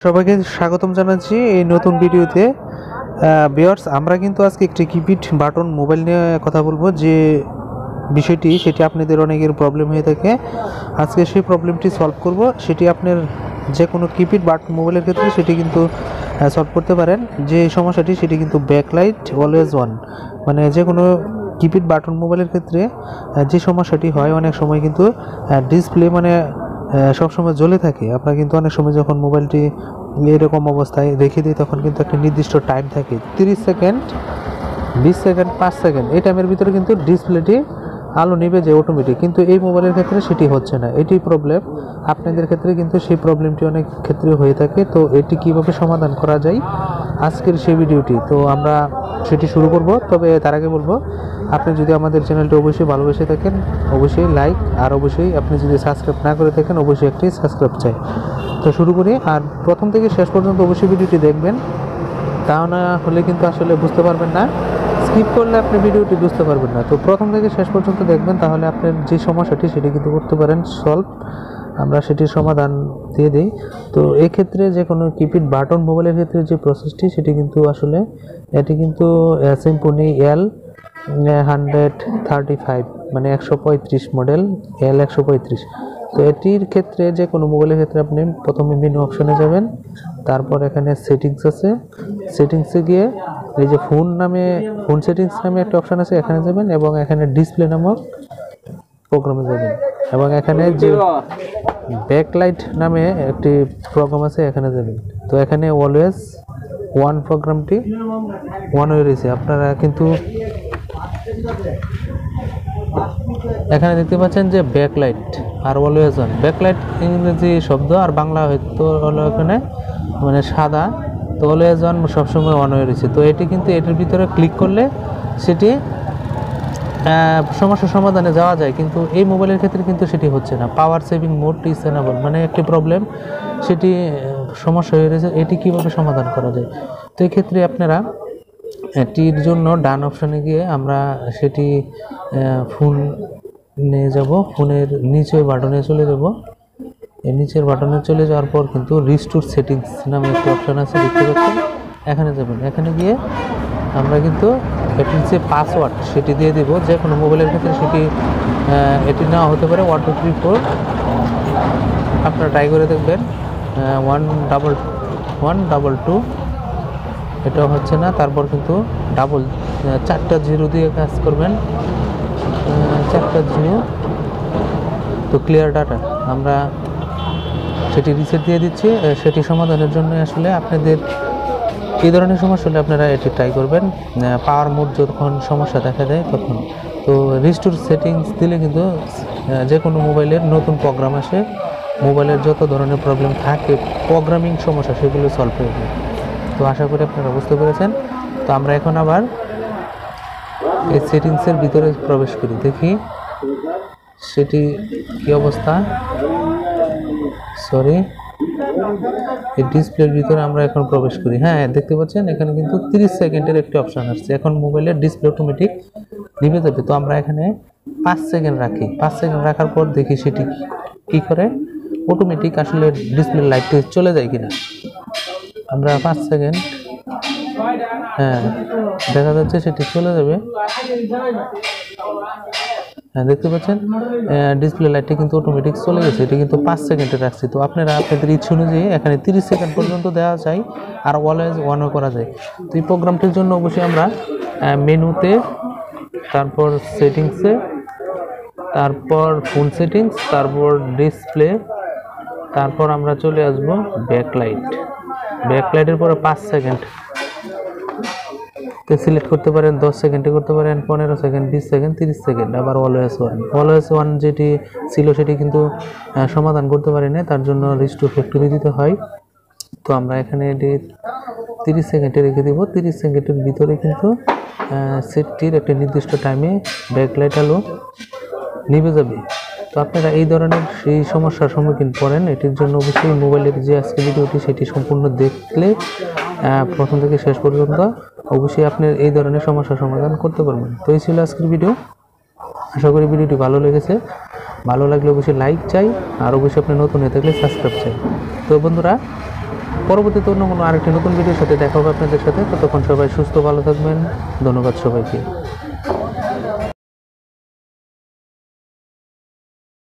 সবাইকে স্বাগতম জানাচ্ছি এই নতুন ভিডিওতে। ভিউয়ার্স, আমরা কিন্তু আজকে একটি কিপ্যাড বাটন মোবাইল নিয়ে কথা বলবো। যে বিষয়টি সেটি আপনাদের অনেকের প্রবলেম হয়ে থাকে, আজকে সেই প্রবলেমটি সলভ করব। সেটি আপনার যে কোনো কিপ্যাড বাটন মোবাইলের ক্ষেত্রে সেটি কিন্তু সলভ করতে পারেন। যে সমস্যাটি সেটি কিন্তু ব্যাকলাইট অলওয়েজ অন, মানে যে কোনো কিপ্যাড বাটন মোবাইলের ক্ষেত্রে যে সমস্যাটি হয়, অনেক সময় কিন্তু ডিসপ্লে সবসময় জ্বলে থাকে। আমরা কিন্তু অনেক সময় যখন মোবাইলটি এরকম অবস্থায় রেখে দিই তখন কিন্তু একটা নির্দিষ্ট টাইম থাকে, 30 সেকেন্ড, 20 সেকেন্ড, 5 সেকেন্ড। এই টাইমের ভিতরে কিন্তু ডিসপ্লেটি আলো নিভে যায় অটোমেটিক, কিন্তু এই মোবাইলের ক্ষেত্রে সেটি হচ্ছে না। এটি প্রবলেম, আপনাদের ক্ষেত্রে কিন্তু সেই প্রবলেমটি অনেক ক্ষেত্রে হয়ে থাকে। তো এটি কিভাবে সমাধান করা যায় আজকের সেই ভিডিওটি, তো আমরা সেটি শুরু করব। তবে তার আগে বলবো, আপনি যদি আমাদের চ্যানেলটি অবশ্যই ভালোবেসে থাকেন অবশ্যই লাইক, আর অবশ্যই আপনি যদি সাবস্ক্রাইব না করে থাকেন অবশ্যই একটি সাবস্ক্রাইব চাই। তো শুরু করি, আর প্রথম থেকে শেষ পর্যন্ত অবশ্যই ভিডিওটি দেখবেন, তা না হলে কিন্তু আসলে বুঝতে পারবেন না। স্কিপ করলে আপনি ভিডিওটি বুঝতে পারবেন না। তো প্রথম থেকে শেষ পর্যন্ত দেখবেন, তাহলে আপনার যে সমস্যাটি সেটি কিন্তু করতে পারেন সলভ, আমরা সেটির সমাধান দিয়ে দিই। তো এক্ষেত্রে যে কোনো কিপ্যাড বাটন মোবাইলের ক্ষেত্রে যে প্রসেসটি সেটি কিন্তু আসলে এটি কিন্তু সিম্ফনি L135, মানে 135 মডেল, L135। তো এটির ক্ষেত্রে যে কোনো মোবাইলের ক্ষেত্রে আপনি প্রথমে মেনু অপশনে যাবেন, তারপর এখানে সেটিংস আছে, সেটিংসে গিয়ে এই যে ফোন সেটিংস নামে একটা অপশন আছে, এখানে যাবেন এবং এখানে ডিসপ্লে নামক প্রোগ্রামে যাবেন, এবং এখানে যে ব্যাকলাইট নামে একটি প্রোগ্রাম আছে এখানে যাবেন। তো এখানে অলওয়েজ ওয়ান প্রোগ্রামটি ওয়ান হয়ে রয়েছে। আপনারা কিন্তু এখানে দেখতে পাচ্ছেন যে ব্যাকলাইট আর অলওয়েজ অন। ব্যাকলাইট ইংরেজি শব্দ, আর বাংলা হয়তো হলো এখানে মানে সাদা। তো অলওয়েজ অন সবসময় অন হয়ে রয়েছে। তো এটি কিন্তু এটির ভিতরে ক্লিক করলে সেটি সমস্যার সমাধানে যাওয়া যায়, কিন্তু এই মোবাইলের ক্ষেত্রে কিন্তু সেটি হচ্ছে না। Power saving mode is enable, মানে একটি প্রবলেম, সেটি সমস্যা হয়ে রয়েছে। এটি কীভাবে সমাধান করা যায়? তো এই ক্ষেত্রে আপনারা এটির জন্য ডান অপশানে গিয়ে আমরা সেটি ফোন নিয়ে যাব, ফোনের নিচের বাটনে চলে যাব। এই নিচের বাটনে চলে যাওয়ার পর কিন্তু রিস্টোর সেটিংস নামে একটি অপশান আছে, দেখতে পাচ্ছেন, এখানে যাবেন। এখানে গিয়ে আমরা কিন্তু এটির যে পাসওয়ার্ড সেটি দিয়ে দেব। যে কোনো মোবাইলের ক্ষেত্রে সেটি এটি নেওয়া হতে পারে 1 2 3 4। আপনারা ট্রাই করে দেখবেন। 11122, এটাও হচ্ছে না। তারপর কিন্তু চারটা জিরো দিয়ে কাজ করবেন, 4টা জিরো। তো ক্লিয়ার ডাটা, আমরা সেটি রিসেট দিয়ে দিচ্ছি। সেটি সমাধানের জন্য আসলে আপনাদের এই ধরনের সমস্যা হলে আপনারা এটি ট্রাই করবেন। পাওয়ার মোড যখন সমস্যা দেখা দেয় তখন। তো রিস্টোর সেটিংস দিলে কিন্তু যে কোনো মোবাইলের নতুন প্রোগ্রাম আসে, মোবাইলের যত ধরনের প্রবলেম থাকে, প্রোগ্রামিং সমস্যা, সেগুলো সলভ হয়ে যায়। তো আশা করি আপনারা বুঝতে পেরেছেন। তো আমরা এখন আবার এই সেটিংসের ভিতরে প্রবেশ করি, দেখি সেটি কি অবস্থা। সরি, এই ডিসপ্লের ভিতরে আমরা এখন প্রবেশ করি। হ্যাঁ, দেখতে পাচ্ছেন এখানে কিন্তু 30 সেকেন্ডের একটি অপশান আসছে। এখন মোবাইলের ডিসপ্লে অটোমেটিক নিভে যাবে। তো আমরা এখানে 5 সেকেন্ড রাখি। 5 সেকেন্ড রাখার পর দেখি সেটি কি করে, অটোমেটিক আসলে ডিসপ্লে লাইটটি চলে যায় কিনা। আমরা 5 সেকেন্ড, হ্যাঁ দেখা যাচ্ছে সেটি চলে যাবে। হ্যাঁ, দেখতে পাচ্ছেন ডিসপ্লে লাইটটি কিন্তু অটোমেটিক চলে গেছে। এটি কিন্তু 5 সেকেন্ডে রাখছি। তো আপনারা আপনাদের ইচ্ছে অনুযায়ী এখানে 30 সেকেন্ড পর্যন্ত দেওয়া যায়, আর অলওয়েজ ওয়ানও করা যায়। তো এই প্রোগ্রামটির জন্য অবশ্যই আমরা মেনুতে, তারপর সেটিংসে, তারপর ফোন সেটিংস, তারপর ডিসপ্লে, তারপর আমরা চলে আসব ব্যাকলাইট। ব্যাকলাইটের পরে 5 সেকেন্ড সিলেক্ট করতে পারেন, 10 সেকেন্ডে করতে পারেন, 15 সেকেন্ড, 20 সেকেন্ড, 30 সেকেন্ড। আবার অলওয়েজ ওয়ান যেটি ছিল সেটি কিন্তু সমাধান করতে পারি না, তার জন্য রিস্টোর ফ্যাক্টরি দিতে হয়। তো আমরা এখানে এটি 30 সেকেন্ডে রেখে দিব। 30 সেকেন্ডের ভিতরে কিন্তু সেটটির একটি নির্দিষ্ট টাইমে ব্যাকলাইট আলো নিভে যাবে। তো আপনারা এই ধরনের সেই সমস্যার সম্মুখীন পড়েন, এটির জন্য অবশ্যই মোবাইলের যে আজকে ভিডিওটি সেটি সম্পূর্ণ দেখলে প্রথম থেকে শেষ পর্যন্ত অবশ্যই আপনার এই ধরনের সমস্যার সমাধান করতে পারবেন। তো এই ছিল আজকের ভিডিও। আশা করি ভিডিওটি ভালো লেগেছে। ভালো লাগলে অবশ্যই লাইক চাই, আর অবশ্যই আপনি নতুন হয়ে থাকলে সাবস্ক্রাইব চাই। তো বন্ধুরা, পরবর্তীতে অন্য কোনো আরেকটি নতুন ভিডিওর সাথে দেখা হবে আপনাদের সাথে। ততক্ষণ সবাই সুস্থ ভালো থাকবেন। ধন্যবাদ সবাইকে।